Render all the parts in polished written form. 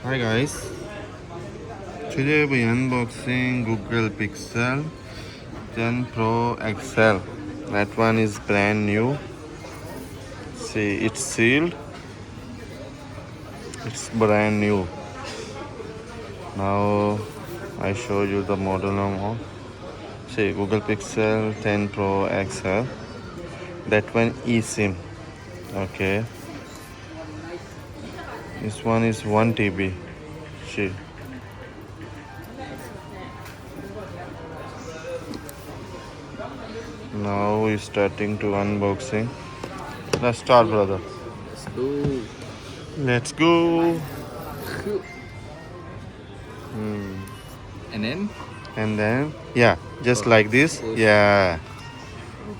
Hi guys, today we unboxing Google Pixel 10 Pro XL. That one is brand new. See, it's sealed. It's brand new. Now I show you the model number. See, Google Pixel 10 Pro XL. That one eSIM. Okay. This one is 1 TB. See. Now we're starting to unboxing. Let's start, brother. Let's go. Let's go. And then? And then, yeah, just Oh, like this. push. Yeah,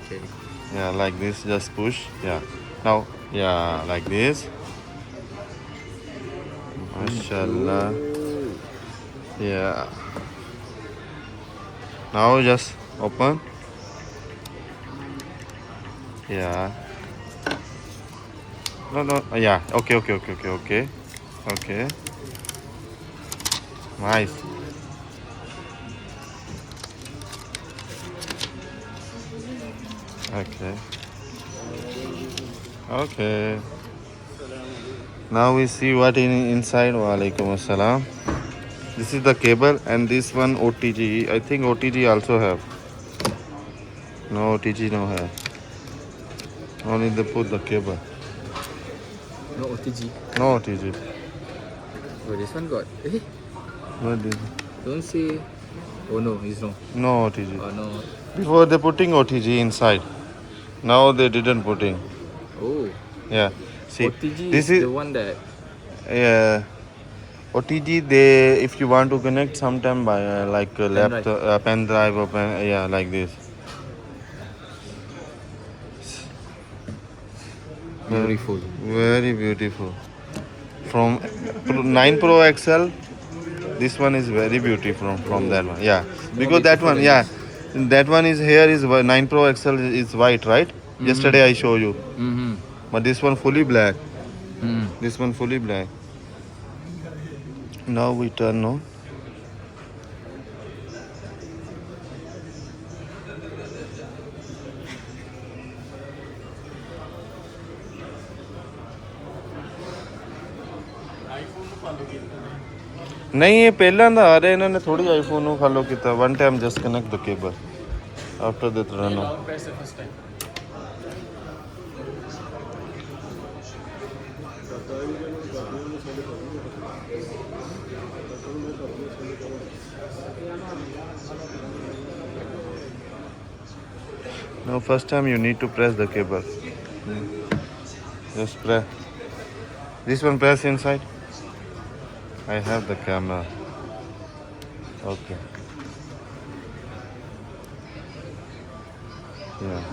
Okay. yeah, like this. Just push. Yeah. Now, yeah, like this. Mashallah. Oh. Yeah. Now just open. Yeah. No, no. Yeah. Okay, okay, okay, okay, okay. Okay. Nice. Okay. Okay. Now we see what inside. Walaikum assalam. This is the cable and this one OTG. I think OTG also have. No OTG no have. Only they put the cable. No OTG. No OTG. Oh, this one got. Eh? What is Don't say. Oh no, it's wrong. no OTG. Oh no. Before they putting OTG inside. Now they didn't putting. Oh. Yeah. See, OTG this is is the one that. OTG. They if you want to connect sometime by like drive. laptop, pen drive or pen, yeah, like this. Beautiful. Very beautiful. From 9 Pro XL, this one is very beautiful from that one. Yeah, because that beautiful one, than yeah, this. that one is here is 9 Pro XL is white, right? Yesterday I show you, Mm-hmm. but this one fully black. Mm. This one fully black. Now we turn on. नहीं ये पहला ना आ रहे इन्होंने थोड़ी iPhone ਨੂੰ follow ਕੀਤਾ one time just connect the cable after that run on. Now first time you need to press the cable. Just press. This one press inside. I have the camera. Okay. Yeah.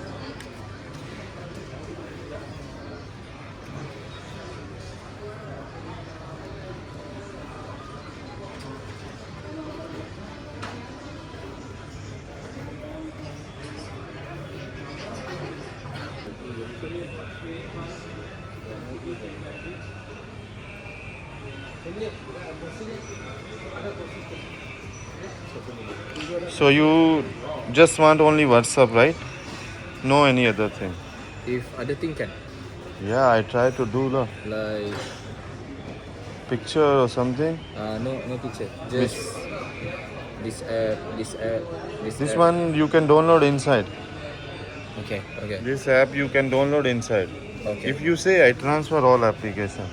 So you just want only WhatsApp, right? No any other thing. If other thing can. Yeah, I try to do the Like. picture or something. No picture. Just. This app. This app. This app. one you can download inside. Okay. Okay. This app you can download inside. Okay. If you say I transfer all application.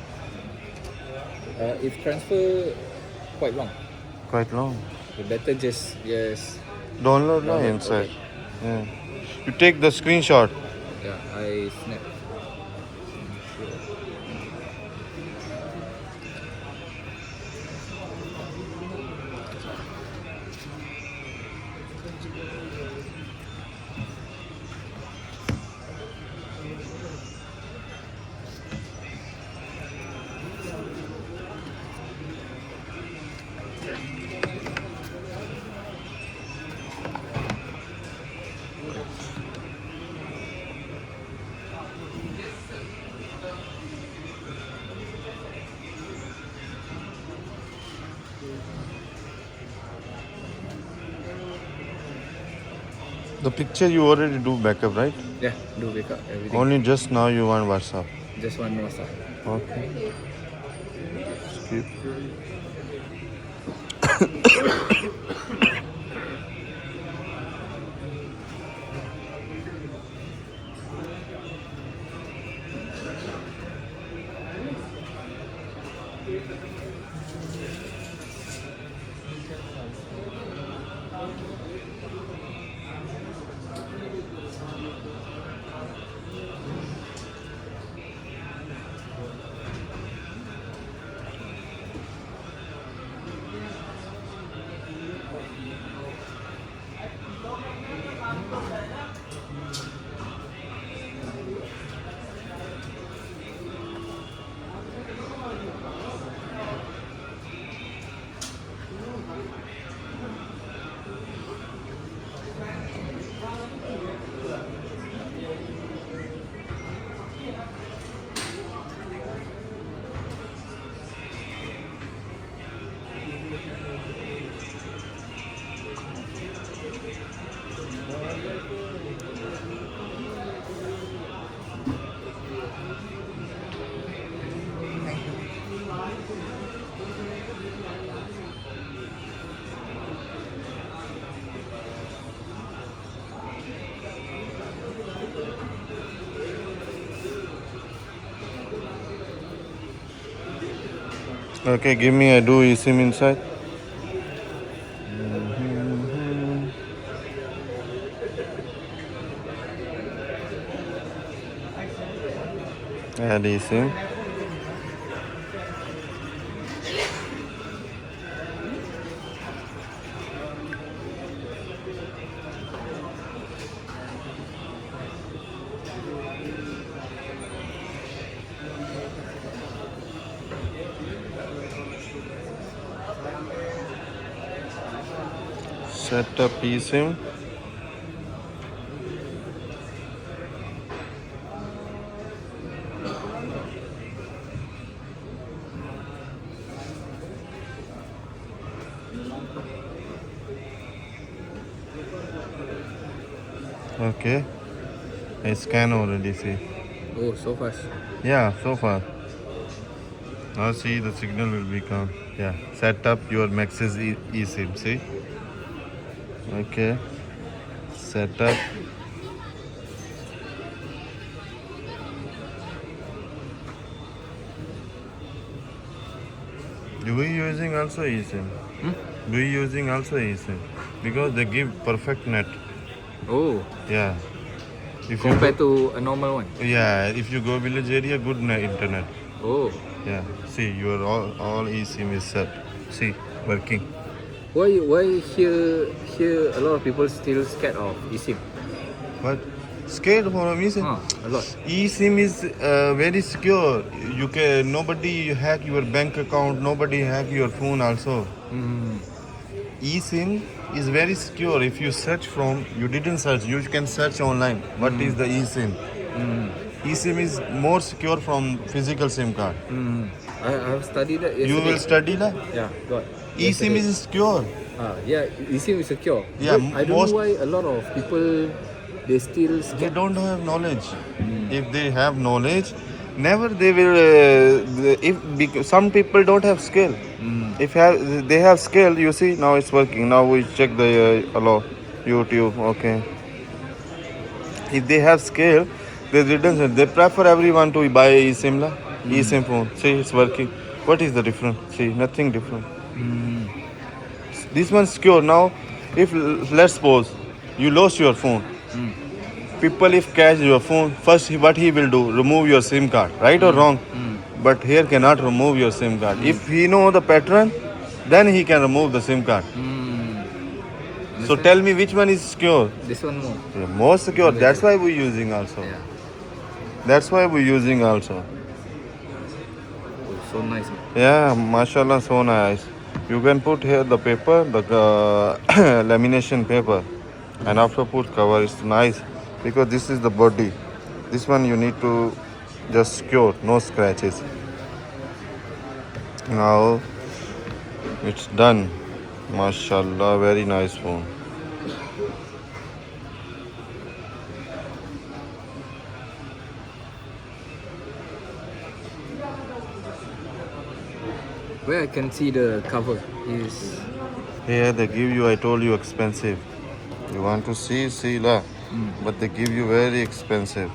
If transfer quite long. Quite long. You better just Download Download, inside. okay. Yeah. You take the screenshot. yeah, I snap. The picture you already do backup, right? Yeah, do backup everything. Only just now you want WhatsApp. Just one more stuff. Okay. Skip. Okay, give me a do eSIM inside. Add eSIM. Set up eSIM. Okay, I scan already, see. Oh, so fast. Yeah, so far. Now see the signal will become. Yeah, set up your Maxis eSIM, see. Okay, set up. Do we using also eSIM? Do we using also eSIM? Because they give perfect net. Oh, Yeah. If compared to a normal one. yeah, if you go village area, good net internet. Oh, Yeah. See, your all eSIM is set. See, working. why here a lot of people still scared of eSIM? But scared for eSIM. A lot. eSIM is very secure. You can nobody hack your bank account. Nobody hack your phone also. eSIM is very secure. If you search from, you didn't search, you can search online. What is the eSIM? eSIM is more secure from physical SIM card. I've studied that You yesterday. will study that. Yeah, got. eSIM is secure. Yeah, eSIM is secure. Yeah, But I don't most- know why a lot of people they still They scared. don't have knowledge. If they have knowledge, never they will. Some people don't have skill. If they have skill, you see now it's working. Now we check the hello, YouTube. Okay. If they have skill, they didn't. They prefer everyone to buy eSIM la, eSIM phone. See, it's working. What is the difference? See, nothing different. This one's secure. Now, if let's suppose you lost your phone, people if catch your phone, first what he will do, remove your SIM card, right or wrong? But here cannot remove your SIM card. If he know the pattern, then he can remove the SIM card. So tell me which one is secure? This one more. Yeah, more secure. That's why we're using also. Yeah. That's why we're using also. Oh, so nice. Yeah, mashallah, so nice. You can put here the paper, the lamination paper, and after put cover. It's nice because this is the body. This one you need to just secure, no scratches. Now it's done. Mashallah, very nice phone. Where I can see the cover is. Here they give you, I told you, expensive. You want to see lah. But they give you very expensive.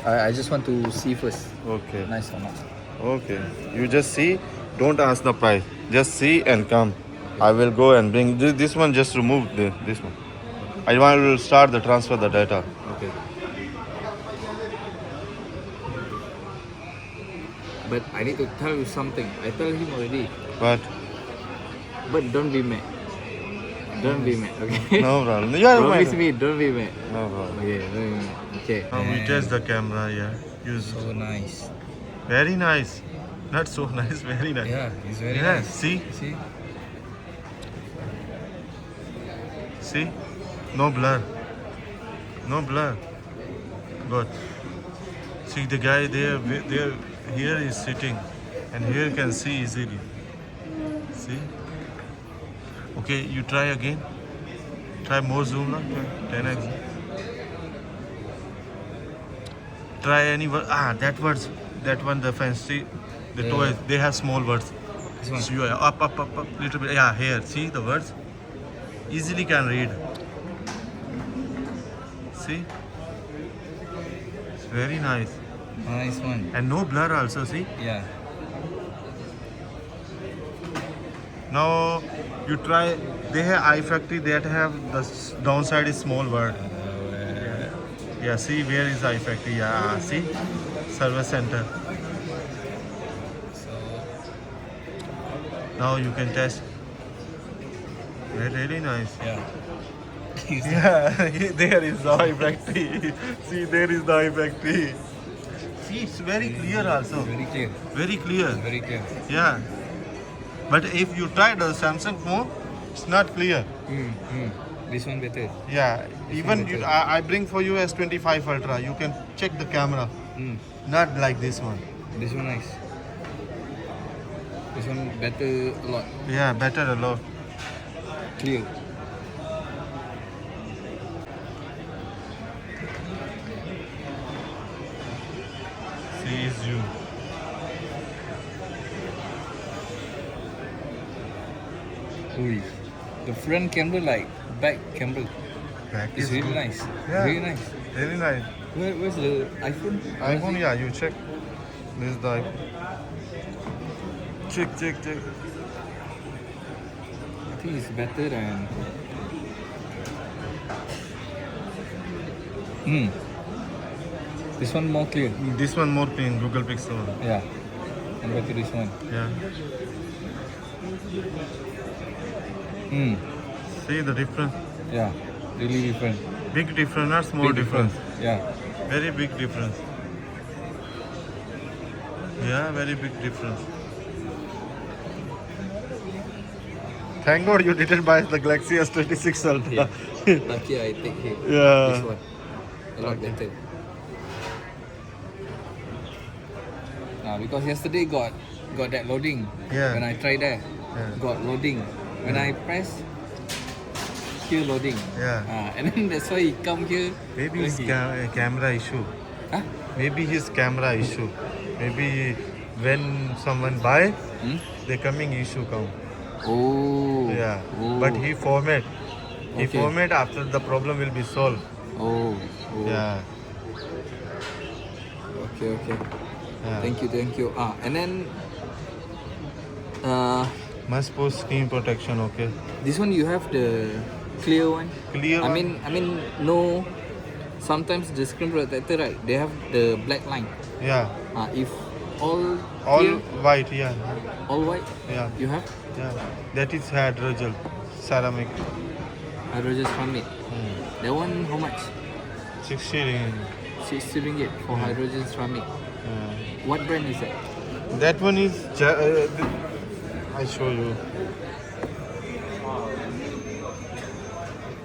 I just want to see first. Okay. Nice or not? Okay. You just see, don't ask the price. Just see and come. I will go and bring this one. Just remove this one. I want to start the transfer the data. Okay. But I need to tell you something. I tell him already. But But don't be mad. Don't be mad, okay? no problem. Yeah, Promise fine. me, don't be mad. No problem. Okay, don't be mad. Okay. Now we test the camera. Yeah. Use So nice. very nice. Not so nice. Very nice. Yeah, it's very Yeah. nice. See. See? See? No blur. No blur. Good. See the guy there, here is sitting and here can see easily. See? Okay, you try again. Try more zoom now. 10x. Try any word. That words. That one, the fancy, the toys, they have small words. This one. So you are up, little bit. Yeah, here. See the words? Easily can read. See? It's very nice. Nice one. And no blur also, see? Yeah. Now you try, they have iFactory that have the downside is small word. Yeah, see where is iFactory? Yeah, see? Service center. Now you can test. Really nice. Yeah. Yeah, there is the iFactory. See, there is the iFactory. See, it's very clear also. Very clear. Very clear. Very clear. Yeah. But if you try the Samsung phone, it's not clear. This one better. Yeah. Even better. I bring for you S25 Ultra. You can check the camera. Not like this one. This one nice. This one better a lot. Yeah, better a lot. Clear. See zoom. Ui. The front camera like back camera. Back It's is really good. nice. Yeah. Very nice. Very nice. Where's the iPhone? iPhone, yeah, you check. This is the iPhone. Check. I think it's better than. This one more clear. This one more clean, Google Pixel. Yeah. Compared to this one. Yeah. See the difference? Yeah. Really different. Big difference, not small Big difference. Yeah. Very big difference. Yeah, very big difference. Thank God you didn't buy the Galaxy S26 Ultra. Yeah. Lucky I take here. Yeah. This one. A lot better. Because yesterday got that loading. Yeah. When I tried that, got loading. When I press, here loading. Yeah. And then that's why he come here. Maybe his Lucky. camera issue. Huh? Maybe his camera issue. Maybe when someone buy, the coming issue come. Oh. Yeah. Oh. But he format. He Okay. format after the problem will be solved. Oh. Yeah. Okay. Yeah. Thank you. And then Must post screen protection, okay? this one you have the clear one. Clear I one? mean no. Sometimes the screen protector, right? They have the black line. Yeah. If all All clear, white, yeah. all white, Yeah. you have Yeah. That is hydrogel, ceramic. hydrogen ceramic. That one how much? 60 ringgit. 60 ringgit for hydrogen ceramic. What brand is that? That one is, I show you.